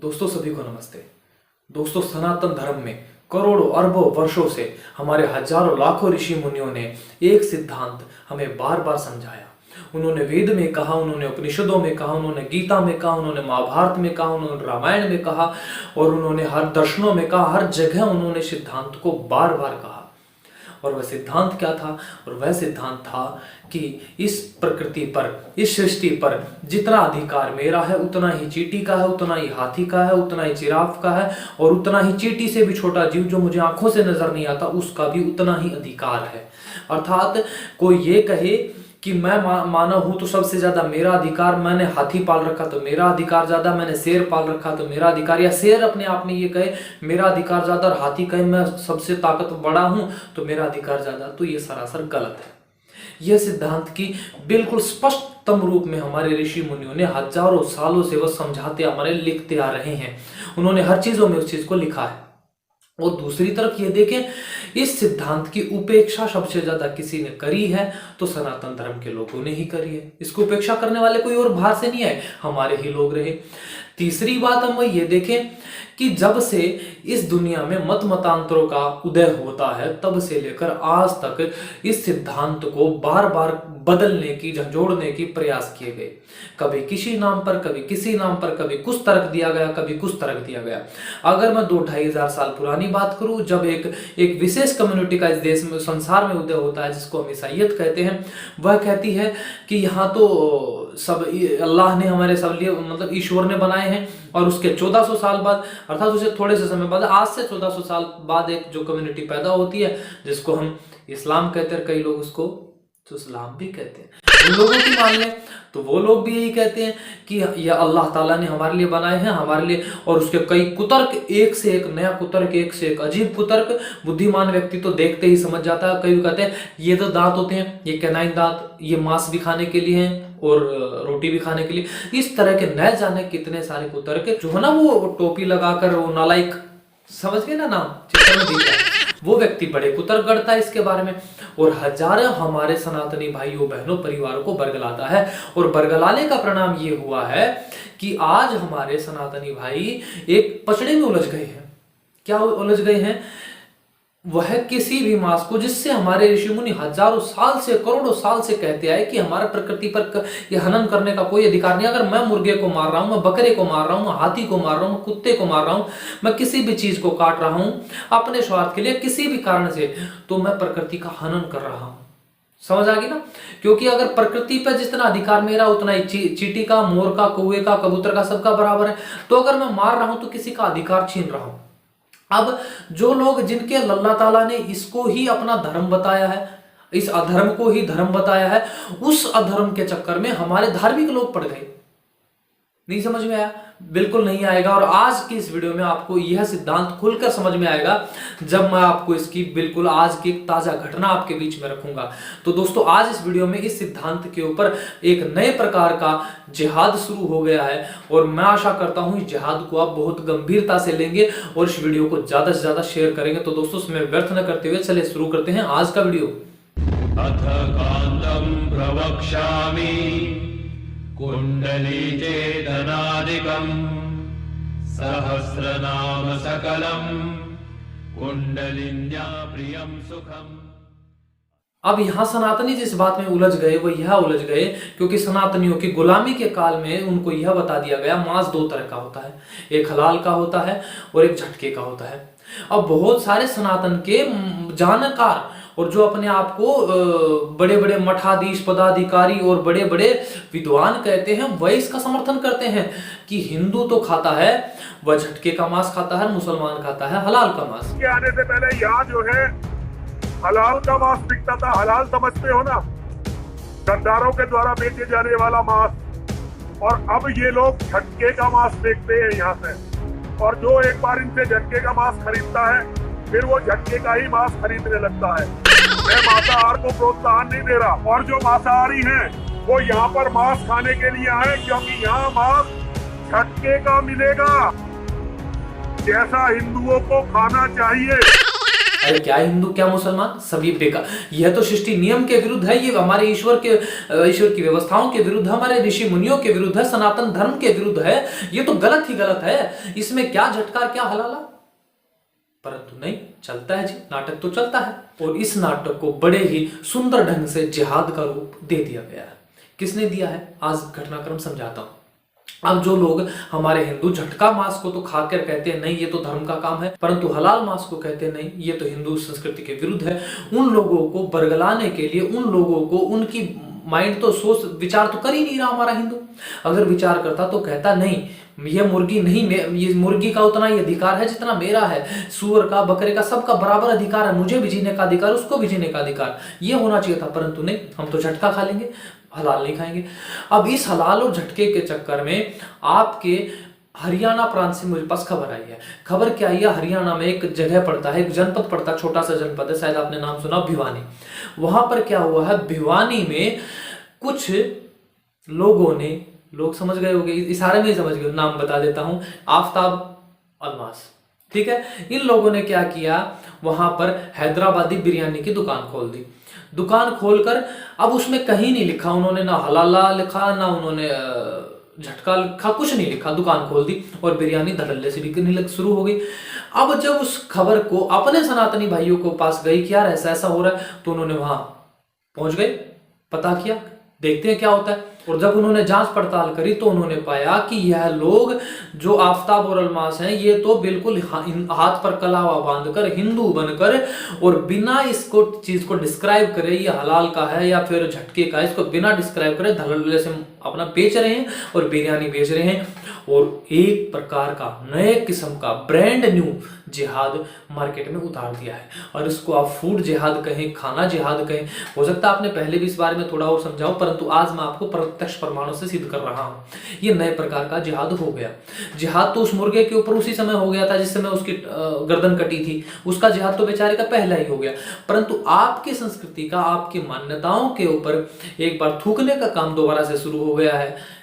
दोस्तों सभी को नमस्ते। दोस्तों सनातन धर्म में करोड़ों अरबों वर्षों से हमारे हजारों लाखों ऋषि मुनियों ने एक सिद्धांत हमें बार बार समझाया। उन्होंने वेद में कहा, उन्होंने उपनिषदों में कहा, उन्होंने गीता में कहा, उन्होंने महाभारत में कहा, उन्होंने रामायण में कहा और उन्होंने हर दर्शनों में कहा। हर जगह उन्होंने सिद्धांत को बार बार कहा। और वह सिद्धांत क्या था? और वह सिद्धांत था कि इस प्रकृति पर, इस सृष्टि पर जितना अधिकार मेरा है उतना ही चींटी का है, उतना ही हाथी का है, उतना ही जिराफ का है और उतना ही चींटी से भी छोटा जीव जो मुझे आंखों से नजर नहीं आता उसका भी उतना ही अधिकार है। अर्थात कोई ये कहे कि मैं मानव हूं तो सबसे ज्यादा मेरा अधिकार, मैंने हाथी पाल रखा तो मेरा अधिकार ज्यादा, मैंने शेर पाल रखा तो मेरा अधिकार, या शेर अपने आप में ये कहे मेरा अधिकार ज्यादा और हाथी कहे मैं सबसे ताकत बड़ा हूं तो मेरा अधिकार ज्यादा, तो ये सरासर गलत है। यह सिद्धांत की बिल्कुल स्पष्टतम रूप में हमारे ऋषि मुनियों ने हजारों सालों से वह समझाते हमारे लिखते आ रहे हैं। उन्होंने हर चीजों में उस चीज को लिखा है। और दूसरी तरफ ये देखें, इस सिद्धांत की उपेक्षा सबसे ज्यादा किसी ने करी है तो सनातन धर्म के लोगों ने ही करी है। इसको उपेक्षा करने वाले कोई और बाहर से नहीं आए, हमारे ही लोग रहे। तीसरी बात हम ये देखें कि जब से इस दुनिया में मत मतांतरों का उदय होता है तब से लेकर आज तक इस सिद्धांत को बार बार बदलने की, झंझोड़ने की प्रयास किए गए। कभी किसी नाम पर, कभी किसी नाम पर, कभी कुछ तर्क दिया गया, कभी कुछ तर्क दिया गया। अगर मैं 2-2.5 हजार साल पुरानी बात करूं, जब एक विशेष कम्युनिटी का इस देश में, संसार में उदय होता है जिसको हम ईसाईयत कहते हैं, वह कहती है कि यहाँ तो सब अल्लाह ने हमारे सब लिए, मतलब ईश्वर ने बनाए हैं। और उसके 1400 साल बाद, अर्थात उसे थोड़े से समय बाद, आज से 1400 साल बाद एक जो कम्युनिटी पैदा होती है जिसको हम इस्लाम कहते हैं, कई लोग उसको तो इस्लाम भी कहते हैं। उन लोगों की मान लें तो वो लोग भी यही कहते हैं कि यह अल्लाह ताला ने हमारे लिए बनाए हैं, हमारे लिए। और उसके कई कुतर्क, एक से एक नया कुतर्क, एक से एक अजीब कुतर्क, बुद्धिमान व्यक्ति तो देखते ही समझ जाता है। कई कहते हैं ये तो दांत होते हैं, ये कैनाइन दांत, ये मांस भी खाने के लिए हैं और रोटी भी खाने के लिए। इस तरह के न जाने कितने सारे कुतर्क जो है ना, वो टोपी लगाकर, वो नालायक, समझ गए ना नाम, चित्र में दिखता है, वो व्यक्ति बड़े कुतर्क गढ़ता है इसके बारे में। और हजारों हमारे सनातनी भाइयों बहनों परिवारों को बरगलाता है। और बरगलाने का परिणाम ये हुआ है कि आज हमारे सनातनी भाई एक पचड़े में उलझ गए हैं। क्या उलझ गए हैं? वह किसी भी मांस को, जिससे हमारे ऋषि मुनि हजारों साल से, करोड़ों साल से कहते आए कि हमारा प्रकृति पर यह हनन करने का कोई अधिकार नहीं। अगर मैं मुर्गे को मार रहा हूं, मैं बकरे को मार रहा हूं, मैं हाथी को मार रहा हूं, मैं कुत्ते को मार रहा हूं, मैं किसी भी चीज को काट रहा हूं अपने स्वार्थ के लिए, किसी भी कारण से, तो मैं प्रकृति का हनन कर रहा हूं। समझ आ गई ना? क्योंकि अगर प्रकृति पर जितना अधिकार मेरा उतना ही चींटी का, मोर का, कौवे का, कबूतर का, सबका बराबर है। तो अगर मैं मार रहा हूं तो किसी का अधिकार छीन रहा हूं। अब जो लोग, जिनके अल्लाह ताला ने इसको ही अपना धर्म बताया है, इस अधर्म को ही धर्म बताया है, उस अधर्म के चक्कर में हमारे धार्मिक लोग पड़ गए। नहीं समझ में आया? बिल्कुल नहीं आएगा। और आज की इस वीडियो में आपको यह सिद्धांत खुलकर समझ में आएगा जब मैं आपको इसकी बिल्कुल आज की एक ताजा घटना आपके बीच में रखूंगा। तो दोस्तों, आज इस वीडियो में इस सिद्धांत के ऊपर एक नए प्रकार का जिहाद शुरू हो गया है और मैं आशा करता हूं इस जिहाद को आप बहुत गंभीरता से लेंगे और इस वीडियो को ज्यादा से ज्यादा शेयर करेंगे। तो दोस्तों, इसमें व्यर्थ न करते हुए चलिए शुरू करते हैं आज का वीडियो। अथ कांदं प्रवक्ष्यामि कुंडली चेतनादिकं सहस्रनाम सकलं कुंडलिन्या प्रियं सुखम। अब यहां सनातनी जिस बात में उलझ गए वो यह उलझ गए क्योंकि सनातनियों की गुलामी के काल में उनको यह बता दिया गया मांस 2 तरह का होता है, एक हलाल का होता है और एक झटके का होता है। अब बहुत सारे सनातन के जानकार और जो अपने आप को बड़े बड़े मठाधीश, पदाधिकारी और बड़े बड़े विद्वान कहते हैं, वह इसका समर्थन करते हैं कि हिंदू तो खाता है, वह झटके का मांस खाता है, मुसलमान खाता है हलाल का मांस। के आने से पहले यहाँ जो है हलाल का मांस बिकता था। हलाल समझते हो ना, गद्दारों के द्वारा बेचे जाने वाला मांस। और अब ये लोग झटके का मांस बेचते हैं यहाँ से। और जो एक बार इनसे झटके का मांस खरीदता है फिर वो झटके का ही मांस खरीदने लगता है। मैं मांसाहार को प्रोत्साहन नहीं दे रहा। और जो मांसाहारी हैं वो यहाँ पर मांस खाने के लिए आए क्योंकि यहाँ मांस झटके का मिलेगा, जैसा हिंदुओं को खाना चाहिए। अरे क्या हिंदू क्या मुसलमान सभी बेकार। यह तो सृष्टि नियम के विरुद्ध है, ये हमारे ईश्वर की व्यवस्थाओं के विरुद्ध है, हमारे ऋषि मुनियों के विरुद्ध है, सनातन धर्म के विरुद्ध है। ये तो गलत ही गलत है, इसमें क्या झटकार क्या हलाला। परंतु नहीं, चलता है जी, नाटक तो चलता है। और इस नाटक को बड़े ही सुंदर ढंग से जिहाद का रूप दे दिया गया है। किसने दिया है, आज घटनाक्रम समझाता हूं। अब जो लोग हमारे हिंदू झटका मांस को तो खाकर कहते हैं नहीं ये तो धर्म का काम है, परंतु हलाल मांस को कहते हैं नहीं ये तो हिंदू संस्कृति के विरुद्ध है, उन लोगों को बरगलाने के लिए, उन लोगों को उनकी माइंड तो सोच विचार तो कर ही नहीं रहा हमारा हिंदू। अगर विचार करता तो कहता नहीं ये मुर्गी नहीं, ये मुर्गी का उतना ही अधिकार है जितना मेरा है, सुअर का बकरे का सबका बराबर अधिकार है, मुझे भी जीने का अधिकार, उसको भी जीने का अधिकार, ये होना चाहिए था। परंतु नहीं, हम तो झटका खा लेंगे, हलाल नहीं खाएंगे। अब इस हलाल और झटके के चक्कर में आपके हरियाणा प्रांत से मुझे पास खबर आई है। खबर क्या आई है, हरियाणा में एक जगह पड़ता है, एक जनपद पड़ता है, छोटा सा जनपद है, शायद आपने नाम सुना, भिवानी। वहां पर क्या हुआ है, भिवानी में कुछ लोगों ने, लोग समझ गए होंगे, इशारे में ही समझ गए, नाम बता देता हूं, आफ्ताब अलमास, ठीक है। इन लोगों ने क्या किया, वहां पर हैदराबादी बिरयानी की दुकान खोल दी। दुकान खोलकर अब उसमें कहीं नहीं लिखा उन्होंने, ना हलाला लिखा, ना उन्होंने झटका लिखा, कुछ नहीं लिखा, दुकान खोल दी और बिरयानी धड़ल्ले से बिकने लग शुरू हो गई। अब जब उस खबर को अपने सनातनी भाइयों को पास गई कि यार ऐसा ऐसा हो रहा है, तो उन्होंने वहां पहुंच गए, पता किया, देखते हैं क्या होता है। और जब उन्होंने जांच पड़ताल करी तो उन्होंने पाया कि यह लोग जो आफ्ताब और अलमास हैं, ये तो बिल्कुल हाथ पर कलावा बांधकर हिंदू बनकर और बिना इसको चीज को डिस्क्राइब करे ये हलाल का है या फिर झटके का, इसको बिना डिस्क्राइब करे धड़ल्ले से अपना बेच रहे हैं और बिरयानी बेच रहे हैं। और एक प्रकार का नए किस्म का ब्रांड न्यू जिहाद मार्केट में उतार दिया है। और इसको आप फूड जिहाद कहें, खाना जिहाद कहें, हो सकता है आपने पहले भी इस बारे में थोड़ा और समझाओ, परंतु आज मैं आपको प्रत्यक्ष प्रमाणों से सिद्ध कर रहा हूं, ये नए प्रकार का जिहाद हो गया। जिहाद तो उस मुर्गे के ऊपर उसी समय हो गया था जिस समय उसकी गर्दन कटी थी, उसका जिहाद तो बेचारे का पहला ही हो गया। परंतु आपकी संस्कृति का, आपकी मान्यताओं के ऊपर एक बार थूकने का काम दोबारा से शुरू हो गया है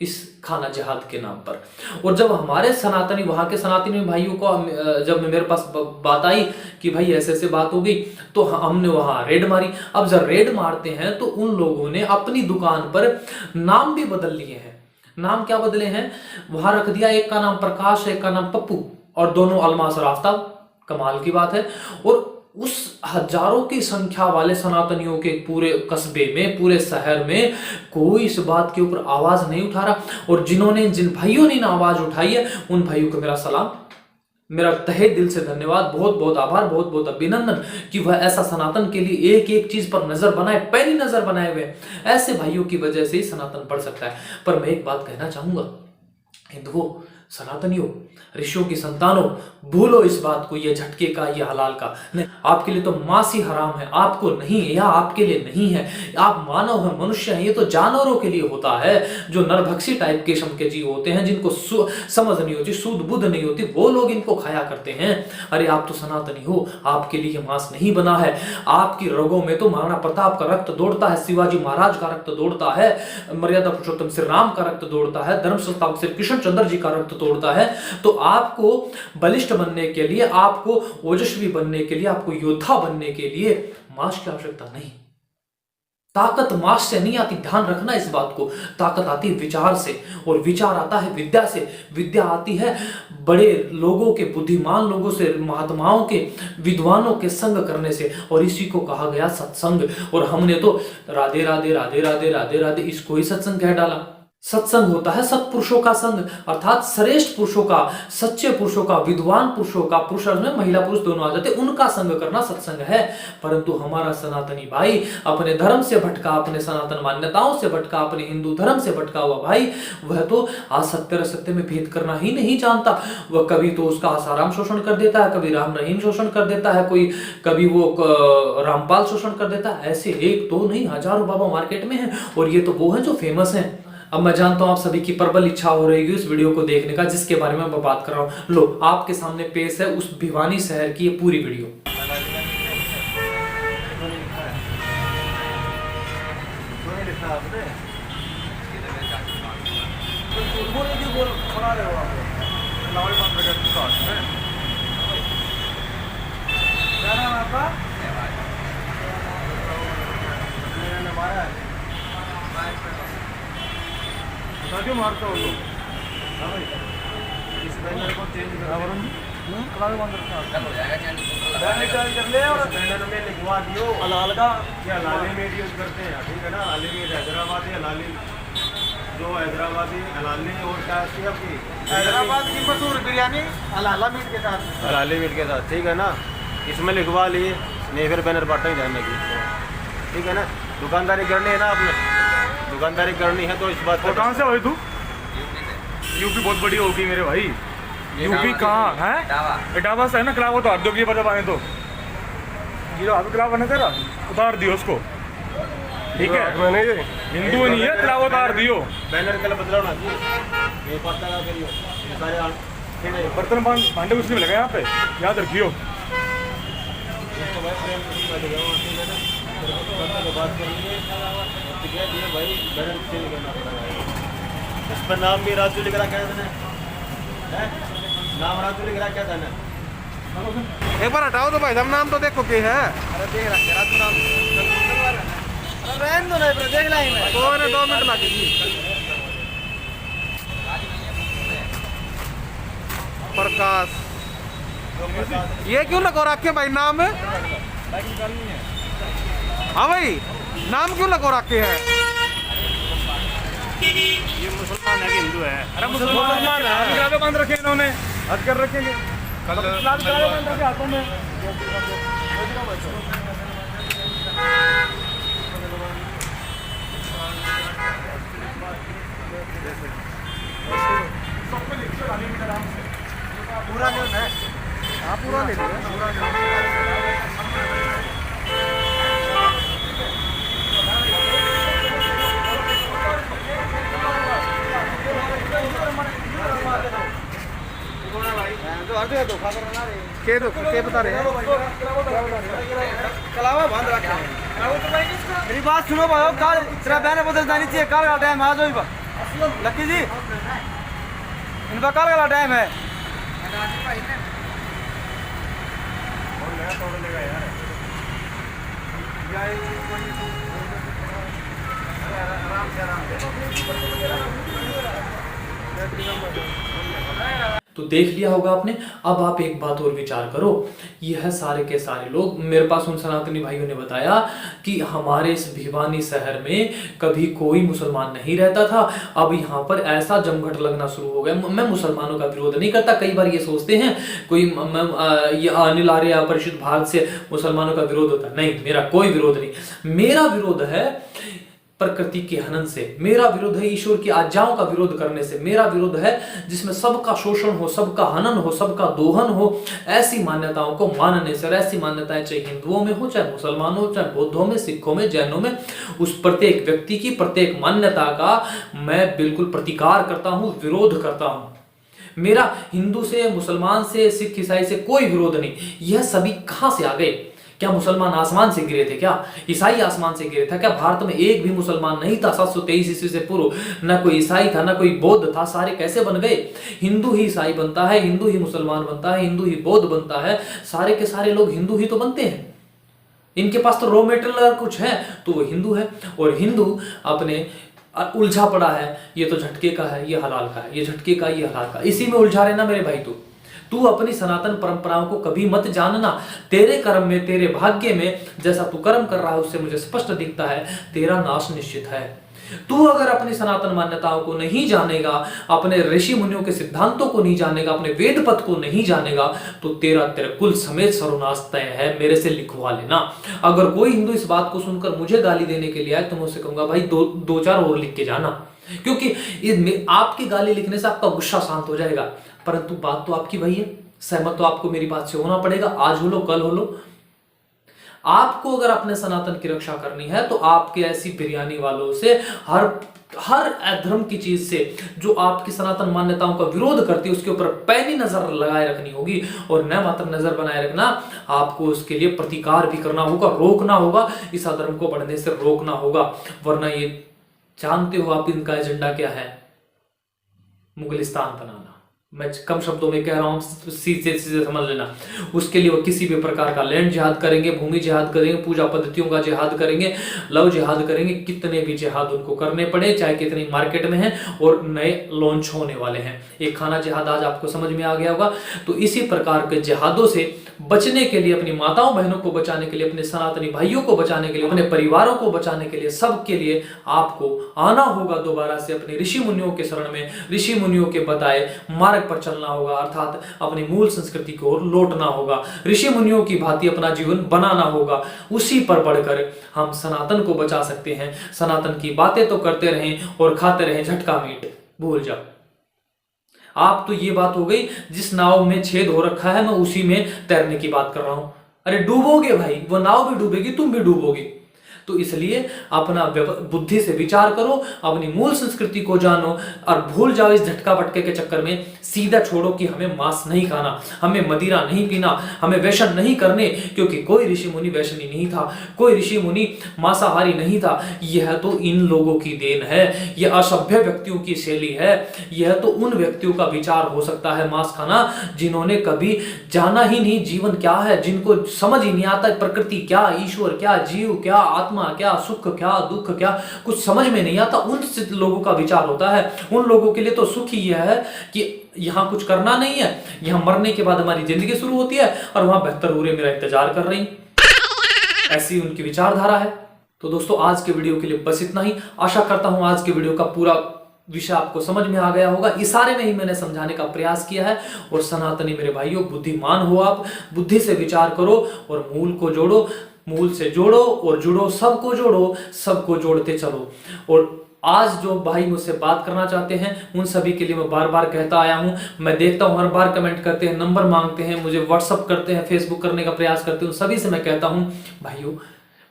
इस खाना जिहाद के नाम पर। और जब हमारे सनातनी, वहां के सनातनी भाइयों को जब मेरे पास बात आई कि भाई ऐसे ऐसे बात हो गई, तो हमने वहां रेड मारी। अब जब रेड मारते हैं तो उन लोगों ने अपनी दुकान पर नाम भी बदल लिए हैं। नाम क्या बदले हैं, वहां रख दिया, एक का नाम प्रकाश, एक का नाम पप्पू, और दोनों अलमास और आफ्ताब। कमाल की बात है। और उस हजारों की संख्या वाले सनातनियों के पूरे कस्बे में, पूरे शहर में कोई इस बात के ऊपर आवाज नहीं उठा रहा। और जिन भाइयों ने आवाज उठाई है उन भाइयों को मेरा सलाम, मेरा तहे दिल से धन्यवाद, बहुत बहुत आभार, बहुत बहुत अभिनंदन कि वह ऐसा सनातन के लिए एक एक चीज पर नजर बनाए, पैनी नजर बनाए हुए। ऐसे भाइयों की वजह से ही सनातन बढ़ सकता है। पर मैं एक बात कहना चाहूंगा, हिंदुओं, सनातनियों, ऋषियों की संतानों, भूलो इस बात को, ये झटके का, ये हलाल का नहीं। आपके लिए तो मांस ही हराम है, आपको नहीं, या आपके लिए नहीं है। आप मानव हैं, मनुष्य हैं, ये तो जानवरों के लिए होता है, जो नरभक्षी टाइप किस्म के जीव होते हैं, जिनको समझ नहीं होती, सूद बुद्ध नहीं होती, वो लोग इनको खाया करते हैं। अरे आप तो सनातनी हो, आपके लिए मांस नहीं बना है। आपकी रगों में तो महाराणा प्रताप का रक्त दौड़ता है, शिवाजी महाराज का रक्त दौड़ता है, मर्यादा पुरुषोत्तम श्री राम का रक्त दौड़ता है, धर्म संस्थापक श्री कृष्णचंद्र जी का रक्त दौड़ता है। तो आपको बलिष्ठ बनने के लिए, आपको ओजस्वी बनने के लिए, आपको योद्धा बनने के लिए मांस की आवश्यकता नहीं। ताकत मांस से नहीं आती, ध्यान रखना इस बात को। ताकत आती है विचार से, और विचार आता है विद्या से, विद्या आती है बड़े लोगों के, बुद्धिमान लोगों से, महात्माओं के, विद्वानों के संग करने से। और इसी को कहा गया सत्संग। और हमने तो राधे राधे राधे राधे राधे राधे इसको ही सत्संग कह डाला। सत्संग होता है सत्पुरुषों का संग, अर्थात श्रेष्ठ पुरुषों का, सच्चे पुरुषों का, विद्वान पुरुषों का, पुरुष में महिला पुरुष दोनों आ जाते, उनका संग करना सत्संग है। परंतु हमारा सनातनी भाई अपने धर्म से भटका, अपने सनातन मान्यताओं से भटका, अपने हिंदू धर्म से भटका हुआ भाई, वह तो असत्य असत्य में भेद करना ही नहीं जानता। वह कभी तो उसका आसाराम शोषण कर देता है, कभी राम रहीम शोषण कर देता है, कोई कभी वो रामपाल शोषण कर देता है। ऐसे एक तो नहीं, हजारों बाबा मार्केट में है। और ये तो वो है जो फेमस है। अब मैं जानता हूं आप सभी की प्रबल इच्छा हो रही है इस वीडियो को देखने का, जिसके बारे में मैं बात कर रहा हूं। लो, आपके सामने पेश है उस भिवानी शहर की ये पूरी वीडियो। क्या नाम क्यों मारते हो लोग? हाँ भाई, इस बैनर को चेंज करा वरुण जी। कलावे बंद रखना। बैनर चेंज कर ले और बैनर में लिखवा दियो हलाल का, क्या हलाली मीट यूज करते हैं, ठीक है ना? हलाली मीट हैदराबादी हलाली, जो हैदराबादी हलाली और क्या आती है आपकी हैदराबाद की मशहूर बिरयानी हलाला मीट के साथ। हलाली मीट के साथ, ठीक है ना? इसमें लिखवा लिए, नहीं फिर बैनर बांटा ही ध्यान रखिए, ठीक है ना? दुकानदारी करनी है ना आपने, दुकानदारी करनी है तो इस बात और कहाँ से हो तू? यूपी बहुत बड़ी होगी मेरे भाई। यूपी कहाँ है? इटावा से है ना। क्लाव उतार दो पर जब आए तो ये जो अभी क्लाव बना तेरा उतार दियो उसको, ठीक है? हिंदू नहीं है, क्लाव उतार दियो। बैनर कल बदलाव ना ये पता लगा करियो, ये सारे ठीक है। बर्तन भांडे कुछ नहीं लगे यहाँ पे, याद रखियो। इसको भाई प्रेम से बैठ गया ठीक है ना? बंदा को बात करनी है, ठीक है? ये भाई बैनर चेंज करना पड़ेगा। इस पर नाम भी राजू लिख रहा, क्या है नाम? राजू लिख रहा, क्या था ना? एक बार हटाओ तो भाई साहब, नाम तो देखो क्या है। अरे देख रहा राजू नाम, रहने दो ना, देख लेंगे। 2 मिनट लगेगी। प्रकाश, ये क्यों लगो रखे भाई नाम? हाँ भाई, नाम क्यों लगो रखे है? ये मुसलमान है कि हिंदू है? अरे मुसलमान है। क्लावे बांध रखे इन्होंने, हद कर रखेंगे। क्लावे बांध रखे हाथों में। पूरा नहीं है। हाँ पूरा ले लिया, पूरा के बता रहे हैं? कलावा बांध रखा है। मेरी बात सुनो भाई, कल तेरा बैनर बदल जानी चाहिए, कल का टाइम आ जाओ। लक्की जी, इनका कल का टाइम है। तो देख लिया होगा आपने। अब आप एक बात और विचार करो, यह सारे के सारे लोग, मेरे पास उन सनातनी भाइयों ने बताया कि हमारे इस भिवानी शहर में कभी कोई मुसलमान नहीं रहता था, अब यहाँ पर ऐसा जमघट लगना शुरू हो गया। मैं मुसलमानों का विरोध नहीं करता, कई बार ये सोचते हैं कोई ये अनिल आर्य परिषद भारत से मुसलमानों का विरोध होता, नहीं, मेरा कोई विरोध नहीं। मेरा विरोध है प्रकृति के हनन से, मेरा विरोध है ईश्वर की आज्ञाओं का विरोध करने से, मेरा विरोध है जिसमें सबका शोषण हो, सबका हनन हो, सबका दोहन हो, ऐसी मान्यताओं को मानने से। और ऐसी मान्यताएं चाहे हिंदुओं में हो, चाहे मुसलमानों हो, चाहे बौद्धों में, सिखों में, जैनों में, उस प्रत्येक व्यक्ति की, प्रत्येक मान्यता का मैं बिल्कुल प्रतिकार करता हूं, विरोध करता हूं। मेरा हिंदू से, मुसलमान से, सिख ईसाई से कोई विरोध नहीं। यह सभी कहां से आ गए? क्या मुसलमान आसमान से गिरे थे? क्या ईसाई आसमान से गिरे था? क्या भारत में एक भी मुसलमान नहीं था 723 ईस्वी से पूर्व? ना कोई ईसाई था, ना कोई बौद्ध था। सारे कैसे बन गए? हिंदू ही ईसाई बनता है, हिंदू ही मुसलमान बनता है, हिंदू ही बौद्ध बनता है। सारे के सारे लोग हिंदू ही तो बनते हैं। इनके पास तो रॉ मेटेरियल अगर कुछ है तो वो हिंदू है। और हिंदू अपने उलझा पड़ा है, ये तो झटके का है, ये हलाल का है, ये झटके का, ये हलाल का, इसी में उलझा रहना मेरे भाई। तू अपनी सनातन परंपराओं को कभी मत जानना। तेरे कर्म में, तेरे भाग्य में जैसा तू कर्म कर रहा है उससे मुझे स्पष्ट दिखता है तेरा नाश निश्चित है। तू अगर अपनी सनातन मान्यताओं को नहीं जानेगा, अपने ऋषि मुनियों के सिद्धांतों को नहीं जानेगा, अपने वेद पथ को नहीं जानेगा, तो तेरा तेरे कुल समेत सर्वनाश तय है। मेरे से लिखवा लेना। अगर कोई हिंदू इस बात को सुनकर मुझे गाली देने के लिए आए तो मैं उससे कहूंगा भाई दो चार और लिख के जाना, क्योंकि आपकी गाली लिखने से आपका गुस्सा शांत हो जाएगा। परंतु बात तो आपकी वही है, सहमत तो आपको मेरी बात से होना पड़ेगा। आज हो लो, कल हो लो। आपको अगर अपने सनातन की रक्षा करनी है तो आपके ऐसी बिरयानी वालों से, हर अधर्म की चीज से जो आपकी सनातन मान्यताओं का विरोध करती है उसके ऊपर पैनी नजर लगाए रखनी होगी। और न मात्र नजर बनाए रखना, आपको उसके लिए प्रतिकार भी करना होगा, रोकना होगा, इस अधर्म को बढ़ने से रोकना होगा। वरना ये जानते हो आप इनका एजेंडा क्या है? मुगलिस्तान बनाना। मैं कम शब्दों में कह रहा हूँ, सीधे सीधे समझ लेना। उसके लिए वो किसी भी प्रकार का लैंड जिहाद करेंगे, भूमि जिहाद करेंगे, पूजा पद्धतियों का जिहाद करेंगे, लव जिहाद करेंगे, कितने भी जिहाद उनको करने पड़े, चाहे कितनी मार्केट में है और नए लॉन्च होने वाले हैं। एक खाना जिहाद आज आपको समझ में आ गया होगा। तो इसी प्रकार के जिहादों से बचने के लिए, अपनी माताओं बहनों को बचाने के लिए, अपने सनातनी भाइयों को बचाने के लिए, अपने परिवारों को बचाने के लिए, सबके लिए आपको आना होगा दोबारा से अपने ऋषि मुनियों के शरण में, ऋषि मुनियों के बताए मार्ग पर चलना होगा, अर्थात अपनी मूल संस्कृति की ओर लौटना होगा, ऋषि मुनियों की भांति अपना जीवन बनाना होगा। उसी पर बढ़कर हम सनातन को बचा सकते हैं। सनातन की बातें तो करते रहें और खाते रहें झटका मीट, भूल जाओ। आप तो ये बात हो गई, जिस नाव में छेद हो रखा है मैं उसी में तैरने की बात कर रहा हूं। अरे डूबोगे भाई, वो नाव भी डूबेगी, तुम भी डूबोगे। तो इसलिए अपना बुद्धि से विचार करो, अपनी मूल संस्कृति को जानो और भूल जाओ इस झटका पटके के चक्कर में। सीधा छोड़ो कि हमें मांस नहीं खाना, हमें मदिरा नहीं पीना, हमें व्यसन नहीं करने, क्योंकि कोई ऋषि मुनि वैष्णी नहीं था, कोई ऋषि मुनि मांसाहारी नहीं था। यह तो इन लोगों की देन है, यह असभ्य व्यक्तियों की शैली है। यह तो उन व्यक्तियों का विचार हो सकता है मांस खाना जिन्होंने कभी जाना ही नहीं जीवन क्या है, जिनको समझ ही नहीं आता प्रकृति क्या, ईश्वर क्या, जीव क्या, आत्मा क्या, सुख क्या, दुख क्या, कुछ समझ में नहीं आता। उन लोगों का विचार होता है। उन लोगों के लिए तो सुख ही यह है कि यहां कुछ करना नहीं है, यहां मरने के बाद हमारी जिंदगी शुरू होती है और वहां बेहतर उरे मेरा इंतजार कर रही। ऐसी उनकी विचारधारा है। तो दोस्तों आज के वीडियो के लिए बस इतना ही। आशा करता हूं आज के वीडियो का पूरा विषय आपको समझ में आ गया होगा। इशारे में ही मैंने समझाने का प्रयास किया है। और सनातनी मेरे भाइयों, बुद्धिमान हो आप, बुद्धि से विचार करो और मूल को जोड़ो, मूल से जोड़ो और जुड़ो, सबको जोड़ो, सबको जोड़ते चलो। और आज जो भाई मुझसे बात करना चाहते हैं उन सभी के लिए मैं बार बार कहता आया हूं। मैं देखता हूं हर बार कमेंट करते हैं, नंबर मांगते हैं, मुझे व्हाट्सअप करते हैं, फेसबुक करने का प्रयास करते हैं। सभी से मैं कहता हूं भाइयों,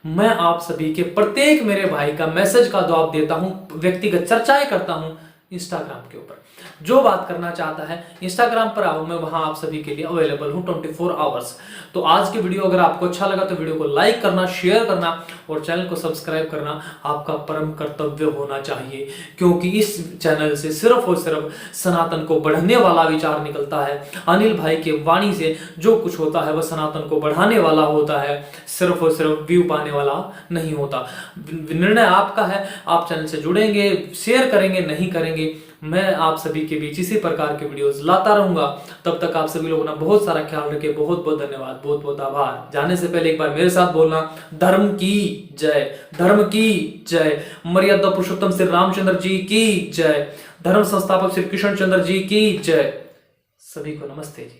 मैं आप सभी के प्रत्येक मेरे भाई का मैसेज का जवाब देता हूं, व्यक्तिगत चर्चाएं करता हूं इंस्टाग्राम के ऊपर। जो बात करना चाहता है इंस्टाग्राम पर आओ, मैं वहां आप सभी के लिए अवेलेबल हूं 24 आवर्स। तो आज की वीडियो अगर आपको अच्छा लगा तो वीडियो को लाइक करना, शेयर करना और चैनल को सब्सक्राइब करना आपका परम कर्तव्य होना चाहिए, क्योंकि इस चैनल से सिर्फ और सिर्फ सनातन को बढ़ाने वाला विचार निकलता है। अनिल भाई के वाणी से जो कुछ होता है वह सनातन को बढ़ाने वाला होता है, सिर्फ और सिर्फ व्यू पाने वाला नहीं होता। निर्णय आपका है, आप चैनल से जुड़ेंगे, शेयर करेंगे, नहीं करेंगे। मैं आप सभी के बीच इसी प्रकार के वीडियोस लाता रहूंगा। तब तक आप सभी लोगों ने बहुत सारा ख्याल रखे। बहुत बहुत धन्यवाद, बहुत बहुत आभार। जाने से पहले एक बार मेरे साथ बोलना, धर्म की जय, धर्म की जय। मर्यादा पुरुषोत्तम श्री रामचंद्र जी की जय, धर्म संस्थापक श्री कृष्ण चंद्र जी की जय। सभी को नमस्ते जी।